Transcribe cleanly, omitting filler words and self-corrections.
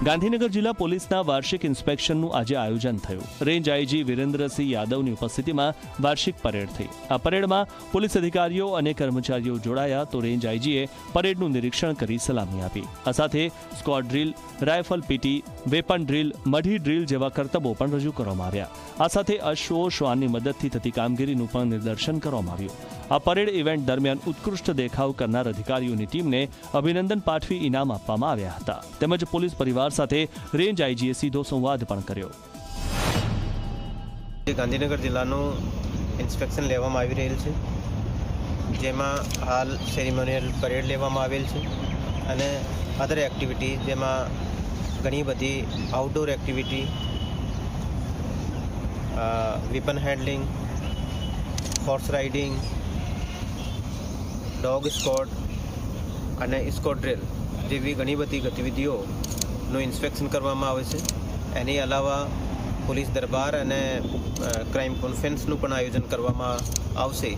ગાંધીનગર જિલ્લા પોલીસના વાર્ષિક ઇન્સ્પેક્શનનું આજે આયોજન થયું। રેન્જ આઈજી વિરેન્દ્રસિંહ યાદવની ઉપસ્થિતિમાં વાર્ષિક પરેડ થઈ। આ પરેડમાં પોલીસ અધિકારીઓ અને કર્મચારીઓ જોડાયા તો રેન્જ આઈજીએ પરેડનું નિરીક્ષણ કરી સલામી આપી। આ સાથે squad drill, rifle PT, weapon drill, મઢી ડ્રીલ જેવા કરતબો પણ રજૂ કરવામાં આવ્યા। આ સાથે અશ્વો, શ્વાનની મદદથી થતી કામગીરીનું પણ નિદર્શન કરવામાં આવ્યું। આ પરેડ ઇવેન્ટ દરમિયાન ઉત્કૃષ્ટ દેખાવ કરનાર અધિકારીઓની ટીમને અભિનંદન પાઠવી ઇનામ આપવામાં આવ્યા હતા। તેમજ પોલીસ પરિવાર સાથે રેન્જ આઈજીએ સીધો સંવાદ પણ કર્યો। ગાંધીનગર જિલ્લાનું ઇન્સ્પેક્શન લેવામાં આવી રહેલ છે, જેમાં હાલ સેરેમોનિયલ પરેડ લેવામાં આવેલ છે અને અધર એક્ટિવિટી જેમાં ઘણી બધી outdoor activity, weapon handling, horse riding, dog squad અને સ્કોડ ડ્રીલ જેવી ઘણી બધી ગતિવિધિઓનું ઇન્સ્પેક્શન કરવામાં આવે છે। એની અલાવા પોલીસ દરબાર અને ક્રાઇમ કોન્ફરન્સનું પણ આયોજન કરવામાં આવશે।